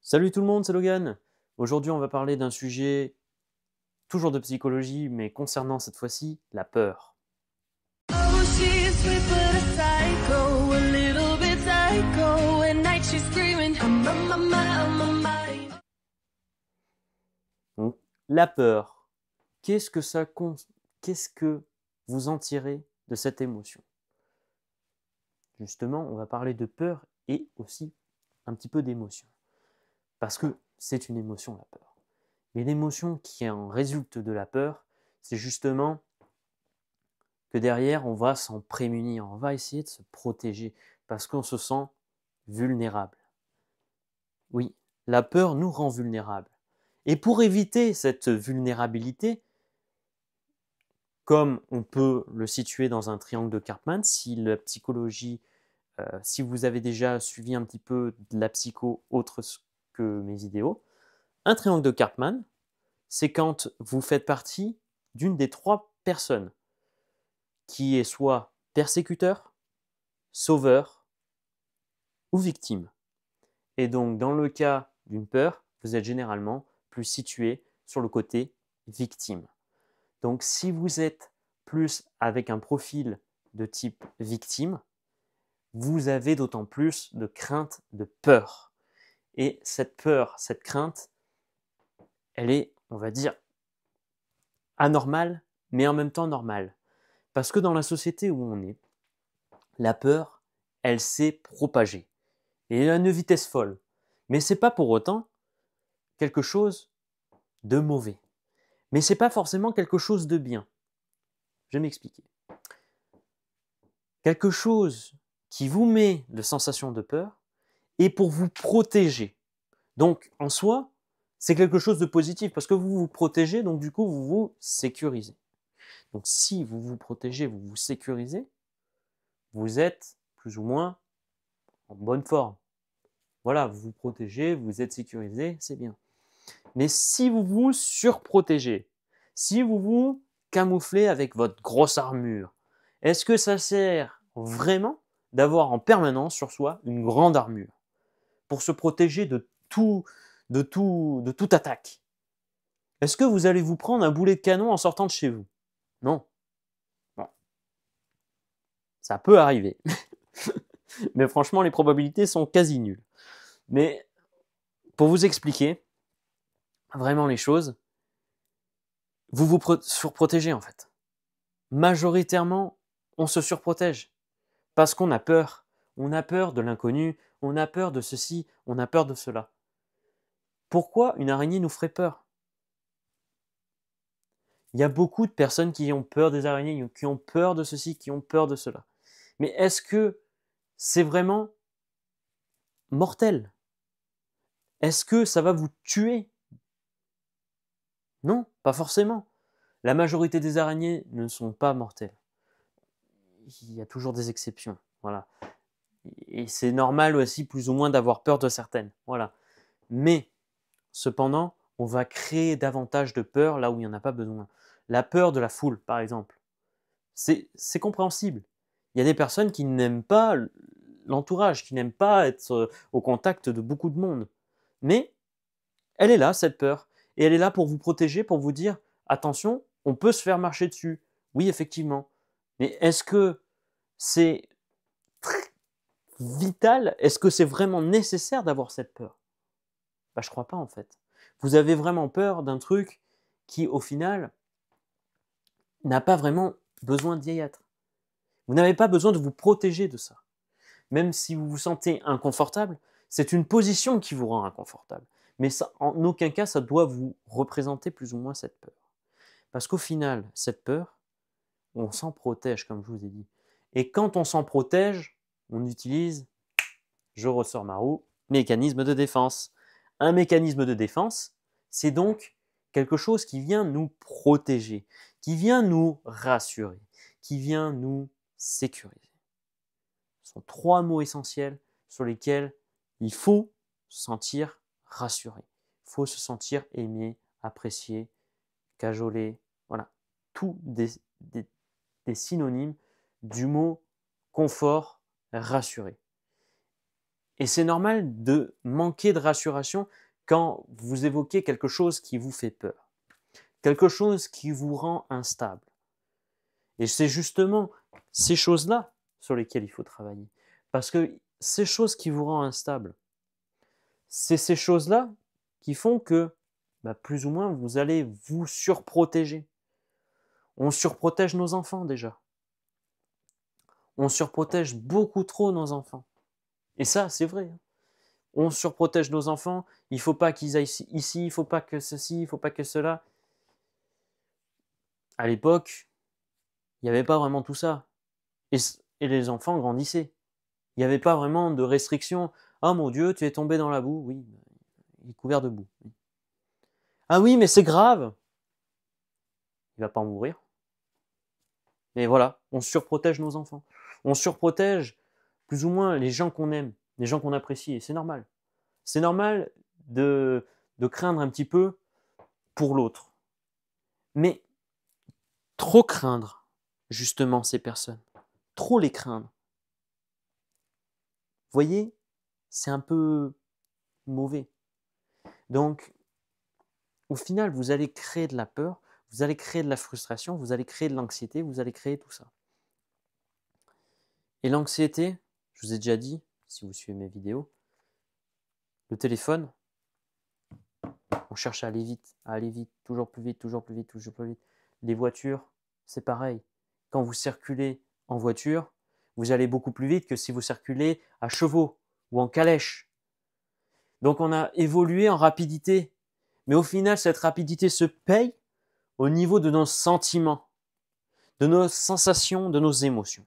Salut tout le monde, c'est Logan. Aujourd'hui, on va parler d'un sujet toujours de psychologie, mais concernant cette fois-ci la peur. Oh, she's sweet but a psycho, a little bit psycho. At night she's screaming, I'm on my mind, on my mind. Donc, la peur, qu'est-ce que vous en tirez de cette émotion? Justement, on va parler de peur et aussi un petit peu d'émotion. Parce que c'est une émotion, la peur. Mais l'émotion qui en résulte de la peur, c'est justement que derrière, on va s'en prémunir, on va essayer de se protéger parce qu'on se sent vulnérable. Oui, la peur nous rend vulnérables. Et pour éviter cette vulnérabilité, comme on peut le situer dans un triangle de Karpman, si la psychologie, si vous avez déjà suivi un petit peu de la psycho autre que mes vidéos, un triangle de Karpman, c'est quand vous faites partie d'une des trois personnes qui est soit persécuteur, sauveur ou victime. Et donc, dans le cas d'une peur, vous êtes généralement plus situé sur le côté victime. Donc, si vous êtes plus avec un profil de type victime, vous avez d'autant plus de crainte, de peur. Et cette peur, cette crainte, elle est, on va dire, anormale, mais en même temps normale. Parce que dans la société où on est, la peur, elle s'est propagée. Et à une vitesse folle. Mais ce n'est pas pour autant quelque chose de mauvais. Mais ce n'est pas forcément quelque chose de bien. Je vais m'expliquer. Quelque chose qui vous met de sensations de peur est pour vous protéger. Donc, en soi, c'est quelque chose de positif parce que vous vous protégez, donc du coup, vous vous sécurisez. Donc, si vous vous protégez, vous vous sécurisez, vous êtes plus ou moins en bonne forme. Voilà, vous vous protégez, vous êtes sécurisé, c'est bien. Mais si vous vous surprotégez, si vous vous camouflez avec votre grosse armure, est-ce que ça sert vraiment d'avoir en permanence sur soi une grande armure pour se protéger de toute attaque? Est-ce que vous allez vous prendre un boulet de canon en sortant de chez vous? Non. Bon. Ça peut arriver. Mais franchement, les probabilités sont quasi nulles. Mais pour vous expliquer vraiment les choses, vous vous surprotégez en fait. Majoritairement, on se surprotège parce qu'on a peur. On a peur de l'inconnu, on a peur de ceci, on a peur de cela. Pourquoi une araignée nous ferait peur? Il y a beaucoup de personnes qui ont peur des araignées, qui ont peur de ceci, qui ont peur de cela. Mais est-ce que c'est vraiment mortel? Est-ce que ça va vous tuer? Non, pas forcément. La majorité des araignées ne sont pas mortelles. Il y a toujours des exceptions. Voilà. Et c'est normal aussi, plus ou moins, d'avoir peur de certaines. Voilà. Mais, cependant, on va créer davantage de peur là où il n'y en a pas besoin. La peur de la foule, par exemple. C'est compréhensible. Il y a des personnes qui n'aiment pas l'entourage, qui n'aiment pas être au contact de beaucoup de monde. Mais elle est là, cette peur. Et elle est là pour vous protéger, pour vous dire, attention, on peut se faire marcher dessus. Oui, effectivement. Mais est-ce que c'est vital? Est-ce que c'est vraiment nécessaire d'avoir cette peur? Bah, je crois pas en fait. Vous avez vraiment peur d'un truc qui, au final, n'a pas vraiment besoin d'y être. Vous n'avez pas besoin de vous protéger de ça. Même si vous vous sentez inconfortable, c'est une position qui vous rend inconfortable. Mais ça, en aucun cas, ça doit vous représenter plus ou moins cette peur. Parce qu'au final, cette peur, on s'en protège, comme je vous ai dit. Et quand on s'en protège, on utilise, je ressors ma roue, mécanisme de défense. Un mécanisme de défense, c'est donc quelque chose qui vient nous protéger, qui vient nous rassurer, qui vient nous sécuriser. Ce sont trois mots essentiels sur lesquels il faut se sentir rassuré. Il faut se sentir aimé, apprécié, cajolé. Voilà, tous des synonymes du mot confort, rassuré. Et c'est normal de manquer de rassuration quand vous évoquez quelque chose qui vous fait peur, quelque chose qui vous rend instable. Et c'est justement ces choses-là sur lesquelles il faut travailler. Parce que ces choses qui vous rendent instable, c'est ces choses-là qui font que, plus ou moins, vous allez vous surprotéger. On surprotège nos enfants déjà. On surprotège beaucoup trop nos enfants. Et ça, c'est vrai. On surprotège nos enfants. Il ne faut pas qu'ils aillent ici, il ne faut pas que ceci, il ne faut pas que cela. À l'époque, il n'y avait pas vraiment tout ça. Et les enfants grandissaient. Il n'y avait pas vraiment de restrictions. Ah mon Dieu, tu es tombé dans la boue. Oui, il est couvert de boue. Ah oui, mais c'est grave. Il ne va pas en mourir. Mais voilà, on surprotège nos enfants. On surprotège plus ou moins les gens qu'on aime, les gens qu'on apprécie. Et c'est normal. C'est normal de craindre un petit peu pour l'autre. Mais trop craindre, justement, ces personnes, trop les craindre, vous voyez, c'est un peu mauvais. Donc, au final, vous allez créer de la peur, vous allez créer de la frustration, vous allez créer de l'anxiété, vous allez créer tout ça. Et l'anxiété, je vous ai déjà dit, si vous suivez mes vidéos, le téléphone, on cherche à aller vite, toujours plus vite, toujours plus vite, toujours plus vite. Les voitures, c'est pareil. Quand vous circulez en voiture, vous allez beaucoup plus vite que si vous circulez à chevaux ou en calèche. Donc on a évolué en rapidité. Mais au final, cette rapidité se paye au niveau de nos sentiments, de nos sensations, de nos émotions.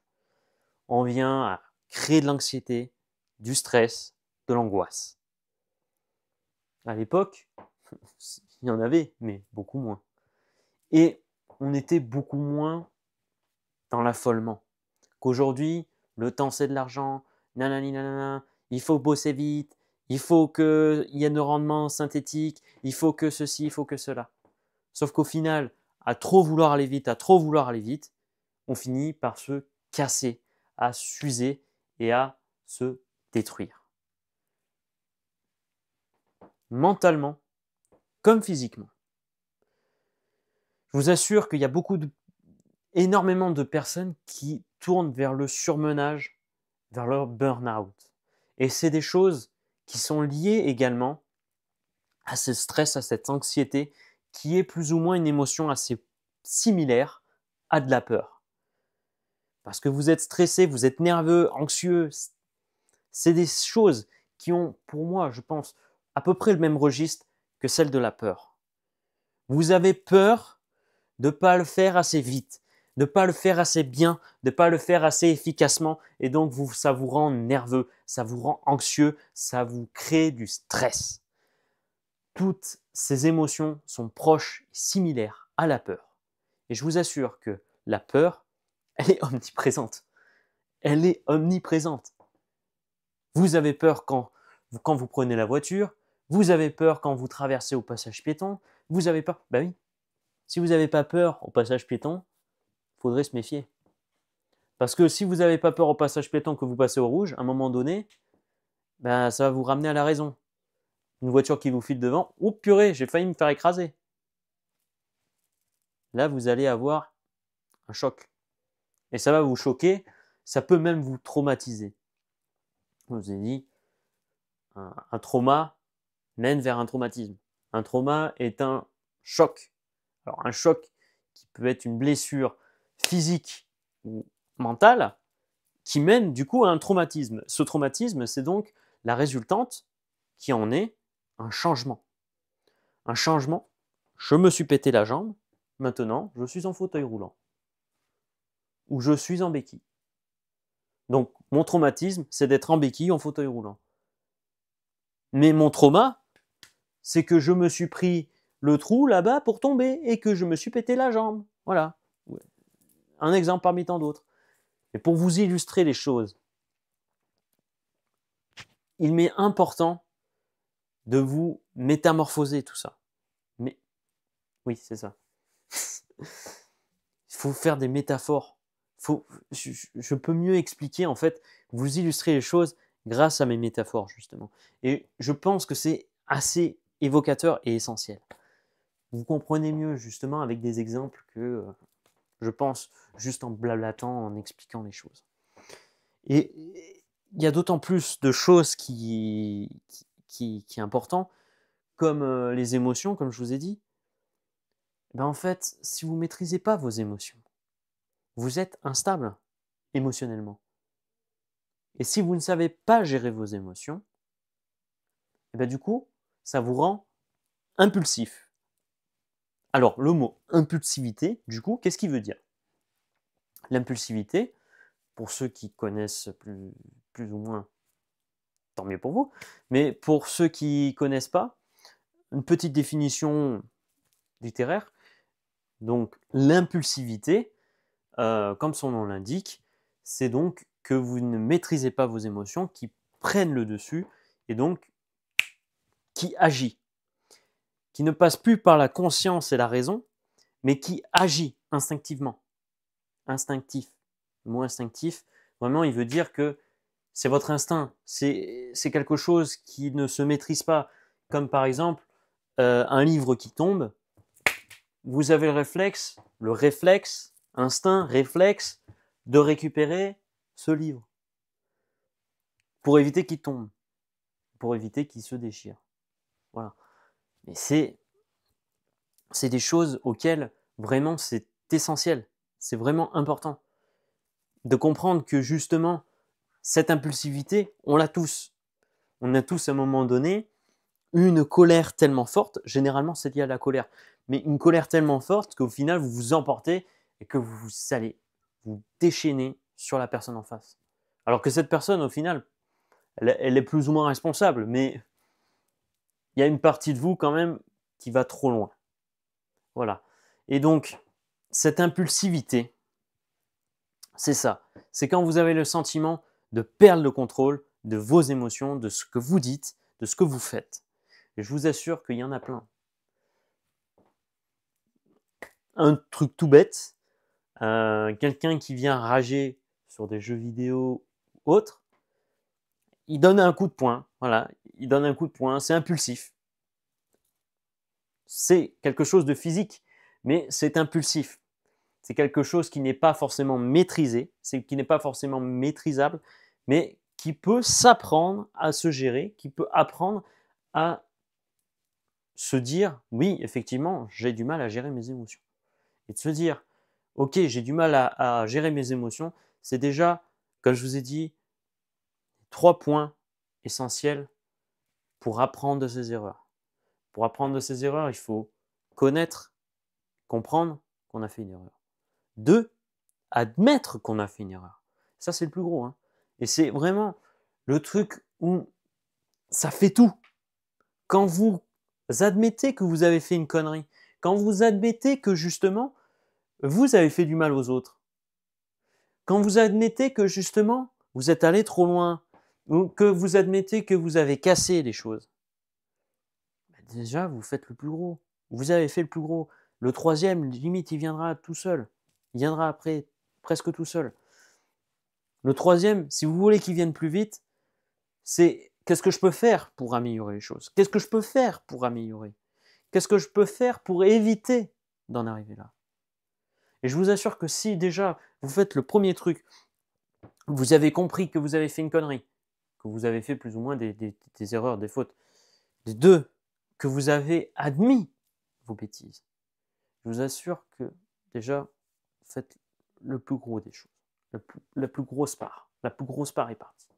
On vient à créer de l'anxiété, du stress, de l'angoisse. À l'époque, il y en avait, mais beaucoup moins. Et on était beaucoup moins dans l'affolement. Qu'aujourd'hui, le temps c'est de l'argent, nanani nanana, il faut bosser vite, il faut qu'il y ait de rendement synthétique, il faut que ceci, il faut que cela. Sauf qu'au final, à trop vouloir aller vite, on finit par se casser, à s'user et à se détruire. Mentalement comme physiquement. Je vous assure qu'il y a énormément de personnes qui tournent vers le surmenage, vers leur burn-out. Et c'est des choses qui sont liées également à ce stress, à cette anxiété, qui est plus ou moins une émotion assez similaire à de la peur. Parce que vous êtes stressé, vous êtes nerveux, anxieux. C'est des choses qui ont, pour moi, je pense, à peu près le même registre que celle de la peur. Vous avez peur de ne pas le faire assez vite, de ne pas le faire assez bien, de ne pas le faire assez efficacement, et donc ça vous rend nerveux, ça vous rend anxieux, ça vous crée du stress. Toutes ces émotions sont proches et similaires à la peur. Et je vous assure que la peur, elle est omniprésente. Elle est omniprésente. Vous avez peur quand vous prenez la voiture, vous avez peur quand vous traversez au passage piéton, vous avez peur. Ben oui, si vous n'avez pas peur au passage piéton, il faudrait se méfier. Parce que si vous n'avez pas peur au passage piéton que vous passez au rouge, à un moment donné, ça va vous ramener à la raison. Une voiture qui vous file devant, oh purée, j'ai failli me faire écraser. Là, vous allez avoir un choc. Et ça va vous choquer, ça peut même vous traumatiser. Je vous ai dit, un trauma mène vers un traumatisme. Un trauma est un choc. Alors un choc qui peut être une blessure physique ou mentale qui mène du coup à un traumatisme. Ce traumatisme, c'est donc la résultante qui en est un changement. Un changement, je me suis pété la jambe, maintenant je suis en fauteuil roulant. Ou je suis en béquille. Donc mon traumatisme, c'est d'être en béquille en fauteuil roulant. Mais mon trauma, c'est que je me suis pris le trou là-bas pour tomber et que je me suis pété la jambe. Voilà. Un exemple parmi tant d'autres. Et pour vous illustrer les choses, il m'est important de vous métamorphoser tout ça. Mais oui, c'est ça. Il faut faire des métaphores. Je peux mieux expliquer, en fait, vous illustrer les choses grâce à mes métaphores, justement. Et je pense que c'est assez évocateur et essentiel. Vous comprenez mieux, justement, avec des exemples que, je pense, juste en blablatant, en expliquant les choses. Et il y a d'autant plus de choses qui est important, comme les émotions, comme je vous ai dit. Ben en fait, si vous ne maîtrisez pas vos émotions, vous êtes instable émotionnellement. Et si vous ne savez pas gérer vos émotions, et ben du coup, ça vous rend impulsif. Alors, le mot impulsivité, du coup, qu'est-ce qu'il veut dire? L'impulsivité, pour ceux qui connaissent plus ou moins, tant mieux pour vous, mais pour ceux qui ne connaissent pas, une petite définition littéraire. Donc, l'impulsivité, comme son nom l'indique, c'est donc que vous ne maîtrisez pas vos émotions, qui prennent le dessus, et donc qui agit, qui ne passe plus par la conscience et la raison, mais qui agit instinctivement. Instinctif. Le mot instinctif, vraiment, il veut dire que c'est votre instinct, c'est quelque chose qui ne se maîtrise pas, comme par exemple un livre qui tombe, vous avez le réflexe, instinct, réflexe, de récupérer ce livre pour éviter qu'il tombe, pour éviter qu'il se déchire. Voilà. Mais c'est des choses auxquelles vraiment c'est essentiel, c'est vraiment important de comprendre que justement cette impulsivité, on l'a tous. On a tous à un moment donné une colère tellement forte, généralement c'est lié à la colère, mais une colère tellement forte qu'au final vous vous emportez et que vous allez vous déchaîner sur la personne en face. Alors que cette personne, au final, elle est plus ou moins responsable, mais il y a une partie de vous quand même qui va trop loin. Voilà. Et donc, cette impulsivité, c'est ça. C'est quand vous avez le sentiment de perdre le contrôle de vos émotions, de ce que vous dites, de ce que vous faites. Et je vous assure qu'il y en a plein. Un truc tout bête, quelqu'un qui vient rager sur des jeux vidéo ou autres, il donne un coup de poing. Voilà, il donne un coup de poing, c'est impulsif. C'est quelque chose de physique, mais c'est impulsif. C'est quelque chose qui n'est pas forcément maîtrisé, qui n'est pas forcément maîtrisable, mais qui peut s'apprendre à se gérer, qui peut apprendre à se dire, oui, effectivement, j'ai du mal à gérer mes émotions. Et de se dire, ok, j'ai du mal à gérer mes émotions, c'est déjà, comme je vous ai dit, 3 points essentiels pour apprendre de ses erreurs. Pour apprendre de ses erreurs, il faut connaître, comprendre qu'on a fait une erreur. 2, admettre qu'on a fait une erreur. Ça, c'est le plus gros. Hein. Et c'est vraiment le truc où ça fait tout. Quand vous admettez que vous avez fait une connerie, quand vous admettez que justement, vous avez fait du mal aux autres, quand vous admettez que justement, vous êtes allé trop loin, ou que vous admettez que vous avez cassé les choses, déjà, vous faites le plus gros. Vous avez fait le plus gros. Le troisième, limite, il viendra tout seul. Il viendra après, presque tout seul. Le troisième, si vous voulez qu'il vienne plus vite, c'est qu'est-ce que je peux faire pour améliorer les choses? Qu'est-ce que je peux faire pour améliorer? Qu'est-ce que je peux faire pour éviter d'en arriver là? Et je vous assure que si déjà vous faites le premier truc, vous avez compris que vous avez fait une connerie, que vous avez fait plus ou moins des erreurs, des fautes. Les deux, que vous avez admis vos bêtises. Je vous assure que déjà, vous faites le plus gros des choses. La plus grosse part. La plus grosse part est partie.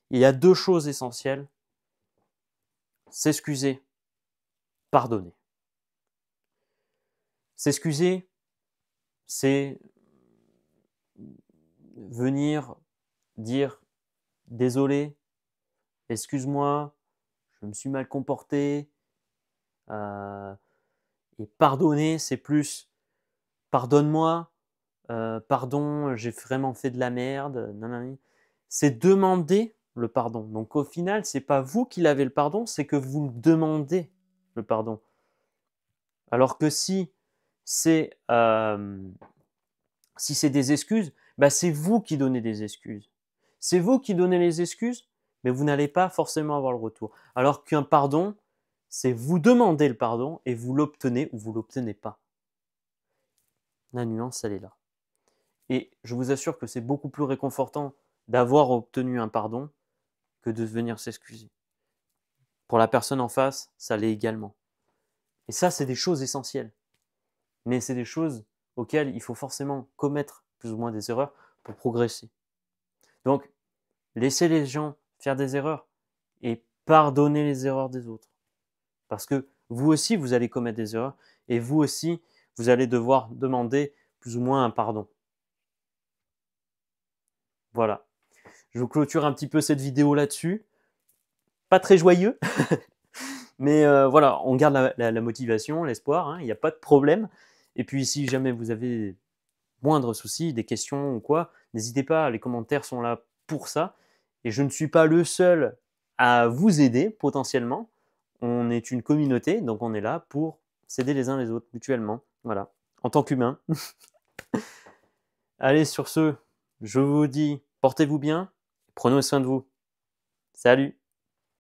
Il y a 2 choses essentielles. S'excuser, pardonner. S'excuser, c'est venir dire désolé, excuse-moi, je me suis mal comporté. Et pardonner, c'est plus pardonne-moi, pardon, j'ai vraiment fait de la merde, nanani. C'est demander le pardon. Donc au final, c'est pas vous qui l'avez le pardon, c'est que vous demandez le pardon. Alors que si c'est des excuses, bah c'est vous qui donnez des excuses. C'est vous qui donnez les excuses, mais vous n'allez pas forcément avoir le retour. Alors qu'un pardon, c'est vous demandez le pardon et vous l'obtenez ou vous l'obtenez pas. La nuance, elle est là. Et je vous assure que c'est beaucoup plus réconfortant d'avoir obtenu un pardon que de venir s'excuser. Pour la personne en face, ça l'est également. Et ça, c'est des choses essentielles. Mais c'est des choses auxquelles il faut forcément commettre plus ou moins des erreurs pour progresser. Donc, laissez les gens faire des erreurs et pardonnez les erreurs des autres. Parce que vous aussi, vous allez commettre des erreurs et vous aussi, vous allez devoir demander plus ou moins un pardon. Voilà. Je vous clôture un petit peu cette vidéo là-dessus. Pas très joyeux, mais voilà, on garde la motivation, l'espoir, hein, il n'y a pas de problème. Et puis si jamais vous avez moindre souci, des questions ou quoi, n'hésitez pas, les commentaires sont là pour ça. Et je ne suis pas le seul à vous aider potentiellement. On est une communauté, donc on est là pour s'aider les uns les autres mutuellement. Voilà, en tant qu'humain. Allez, sur ce, je vous dis, portez-vous bien, prenez soin de vous. Salut!